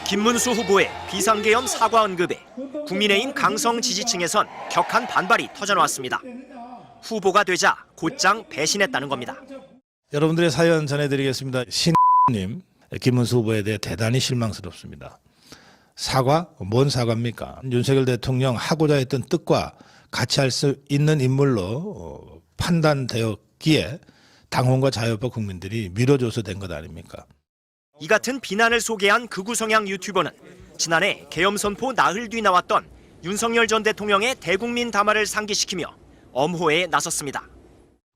김문수 후보의 비상계엄 사과 언급에 국민의힘 강성 지지층에선 격한 반발이 터져나왔습니다. 후보가 되자 곧장 배신했다는 겁니다. 여러분들의 사연 전해드리겠습니다. 신님, 김문수 후보에 대해 대단히 실망스럽습니다. 사과? 뭔 사과입니까? 윤석열 대통령 하고자 했던 뜻과 같이 할 수 있는 인물로 판단되었기에 당원과 자유파 국민들이 밀어줘서 된 것 아닙니까? 이 같은 비난을 소개한 극우 성향 유튜버는 지난해 계엄 선포 나흘 뒤 나왔던 윤석열 전 대통령의 대국민 담화를 상기시키며 엄호에 나섰습니다.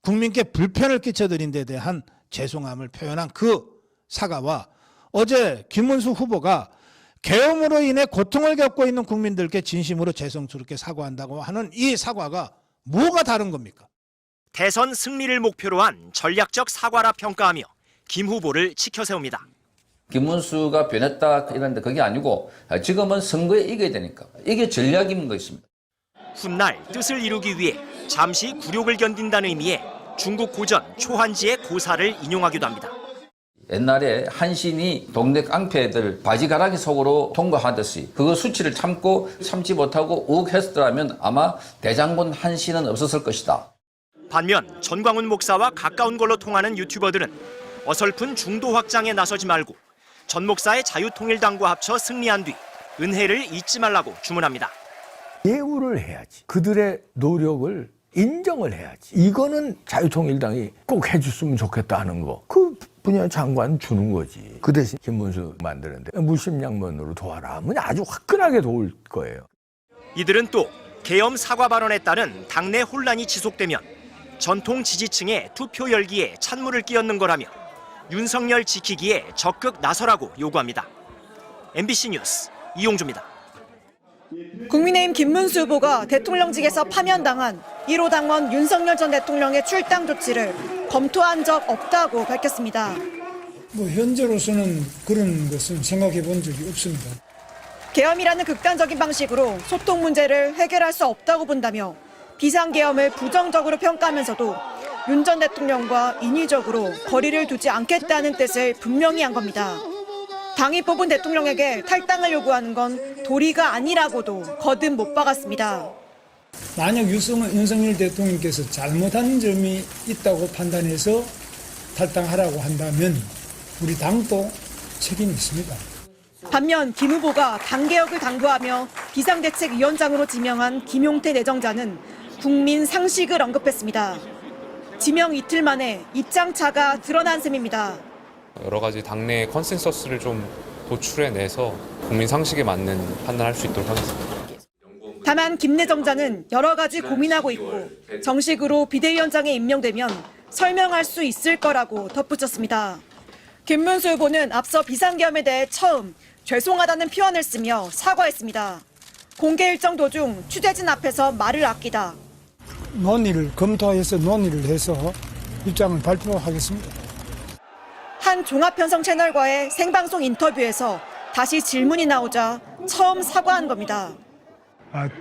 국민께 불편을 끼쳐드린 데 대한 죄송함을 표현한 그 사과와 어제 김문수 후보가 계엄으로 인해 고통을 겪고 있는 국민들께 진심으로 죄송스럽게 사과한다고 하는 이 사과가 뭐가 다른 겁니까? 대선 승리를 목표로 한 전략적 사과라 평가하며 김 후보를 치켜세웁니다. 김문수가 변했다 이런데 그게 아니고 지금은 선거에 이겨야 되니까 이게 전략인 것입니다. 훗날 뜻을 이루기 위해 잠시 굴욕을 견딘다는 의미의 중국 고전 초한지의 고사를 인용하기도 합니다. 옛날에 한신이 동네 깡패들 바지가랑이 속으로 통과하듯이 그거 수치를 참지 못하고 욱했더라면 아마 대장군 한신은 없었을 것이다. 반면 전광훈 목사와 가까운 걸로 통하는 유튜버들은 어설픈 중도 확장에 나서지 말고 전 목사의 자유통일당과 합쳐 승리한 뒤 은혜를 잊지 말라고 주문합니다. 예우를 해야지. 그들의 노력을 인정을 해야지. 이거는 자유통일당이 꼭 해줬으면 좋겠다 하는 거. 그 분야 장관 주는 거지. 그 대신 김문수 만드는데 무심양면으로 도와라 하면 아주 화끈하게 도울 거예요. 이들은 또 계엄 사과 발언에 따른 당내 혼란이 지속되면 전통 지지층의 투표 열기에 찬물을 끼얹는 거라며 윤석열 지키기에 적극 나서라고 요구합니다. MBC 뉴스 이용주입니다. 국민의힘 김문수 후보가 대통령직에서 파면당한 1호 당원 윤석열 전 대통령의 출당 조치를 검토한 적 없다고 밝혔습니다. 현재로서는 그런 것은 생각해 본 적이 없습니다. 계엄이라는 극단적인 방식으로 소통 문제를 해결할 수 없다고 본다며 비상계엄을 부정적으로 평가하면서도 윤 전 대통령과 인위적으로 거리를 두지 않겠다는 뜻을 분명히 한 겁니다. 당이 뽑은 대통령에게 탈당을 요구하는 건 도리가 아니라고도 거듭 못 박았습니다. 만약 윤석열 대통령께서 잘못한 점이 있다고 판단해서 탈당하라고 한다면 우리 당도 책임이 있습니다. 반면 김 후보가 당개혁을 당부하며 비상대책위원장으로 지명한 김용태 내정자는 국민 상식을 언급했습니다. 지명 이틀 만에 입장차가 드러난 셈입니다. 여러 가지 당내 컨센서스를 좀 도출해내서 국민 상식에 맞는 판단할 수 있도록 하겠습니다. 다만 김 내정자는 여러 가지 고민하고 있고 정식으로 비대위원장에 임명되면 설명할 수 있을 거라고 덧붙였습니다. 김문수 후보는 앞서 비상계엄에 대해 처음 죄송하다는 표현을 쓰며 사과했습니다. 공개 일정 도중 취재진 앞에서 말을 아끼다. 검토해서 논의를 해서 입장을 발표하겠습니다. 한 종합편성 채널과의 생방송 인터뷰에서 다시 질문이 나오자 처음 사과한 겁니다.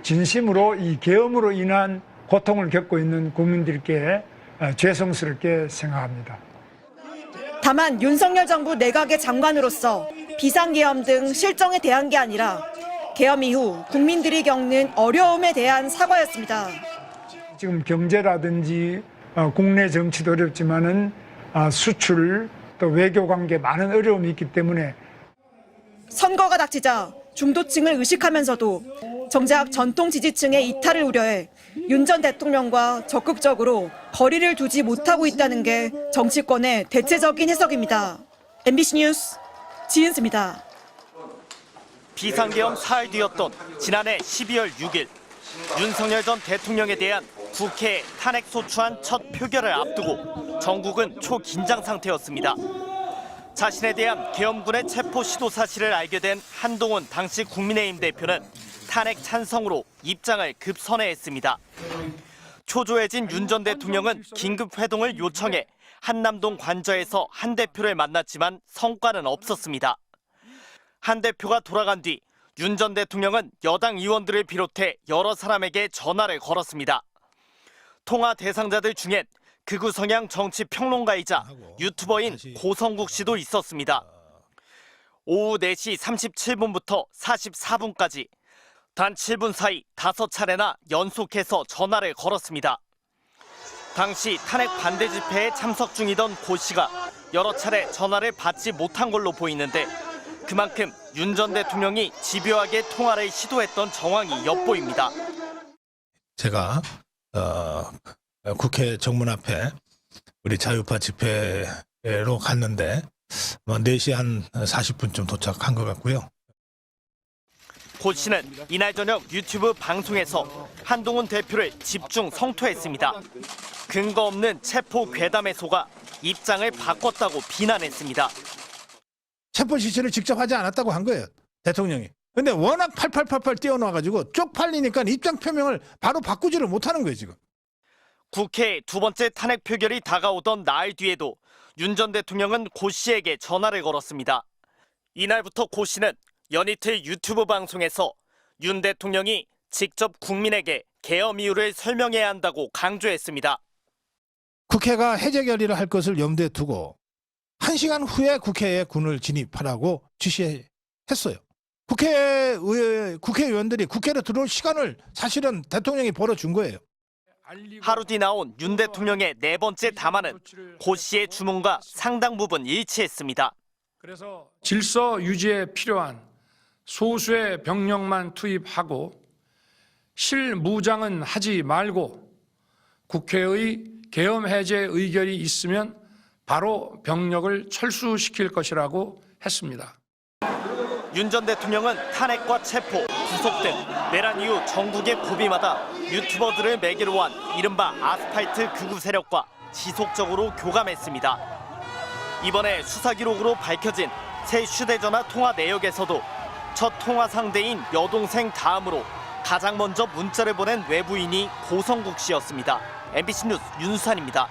진심으로 이 계엄으로 인한 고통을 겪고 있는 국민들께 죄송스럽게 생각합니다. 다만 윤석열 정부 내각의 장관으로서 비상계엄 등 실정에 대한 게 아니라 계엄 이후 국민들이 겪는 어려움에 대한 사과였습니다. 지금 경제라든지 국내 정치도 어렵지만은 수출 또 외교 관계 많은 어려움이 있기 때문에 선거가 닥치자 중도층을 의식하면서도 정작 전통 지지층의 이탈을 우려해 윤 전 대통령과 적극적으로 거리를 두지 못하고 있다는 게 정치권의 대체적인 해석입니다. MBC 뉴스 지은수입니다. 비상계엄 사흘 뒤였던 지난해 12월 6일 윤석열 전 대통령에 대한 국회 탄핵 소추안 첫 표결을 앞두고 전국은 초긴장 상태였습니다. 자신에 대한 계엄군의 체포 시도 사실을 알게 된 한동훈 당시 국민의힘 대표는 탄핵 찬성으로 입장을 급선회했습니다. 초조해진 윤 전 대통령은 긴급 회동을 요청해 한남동 관저에서 한 대표를 만났지만 성과는 없었습니다. 한 대표가 돌아간 뒤 윤 전 대통령은 여당 의원들을 비롯해 여러 사람에게 전화를 걸었습니다. 통화 대상자들 중엔 극우 성향 정치 평론가이자 유튜버인 고성국 씨도 있었습니다. 오후 4시 37분부터 44분까지 단 7분 사이 5차례나 연속해서 전화를 걸었습니다. 당시 탄핵 반대 집회에 참석 중이던 고 씨가 여러 차례 전화를 받지 못한 걸로 보이는데 그만큼 윤 전 대통령이 집요하게 통화를 시도했던 정황이 엿보입니다. 제가 국회 정문 앞에 우리 자유파 집회로 갔는데 4시 한 40분쯤 도착한 것 같고요. 고 씨는 이날 저녁 유튜브 방송에서 한동훈 대표를 집중 성토했습니다. 근거 없는 체포 괴담에 속아 입장을 바꿨다고 비난했습니다. 체포 지시를 직접 하지 않았다고 한 거예요, 대통령이. 근데 워낙 8888 뛰어나와가지고 쪽팔리니까 입장 표명을 바로 바꾸지를 못하는 거예요, 지금. 국회 두 번째 탄핵 표결이 다가오던 나흘 뒤에도 윤 전 대통령은 고 씨에게 전화를 걸었습니다. 이날부터 고 씨는 연이틀 유튜브 방송에서 윤 대통령이 직접 국민에게 계엄 이유를 설명해야 한다고 강조했습니다. 국회가 해제 결의를 할 것을 염두에 두고 1시간 후에 국회에 군을 진입하라고 지시했어요. 국회의원들이 국회로 들어올 시간을 사실은 대통령이 벌어준 거예요. 하루 뒤 나온 윤 대통령의 네 번째 담화는 고 씨의 주문과 상당 부분 일치했습니다. 그래서 질서 유지에 필요한 소수의 병력만 투입하고 실무장은 하지 말고 국회의 계엄 해제 의결이 있으면 바로 병력을 철수시킬 것이라고 했습니다. 윤 전 대통령은 탄핵과 체포, 구속 등 내란 이후 전국의 고비마다 유튜버들을 매개로 한 이른바 아스팔트 극우 세력과 지속적으로 교감했습니다. 이번에 수사 기록으로 밝혀진 새 휴대전화 통화 내역에서도 첫 통화 상대인 여동생 다음으로 가장 먼저 문자를 보낸 외부인이 고성국 씨였습니다. MBC 뉴스 윤수환입니다.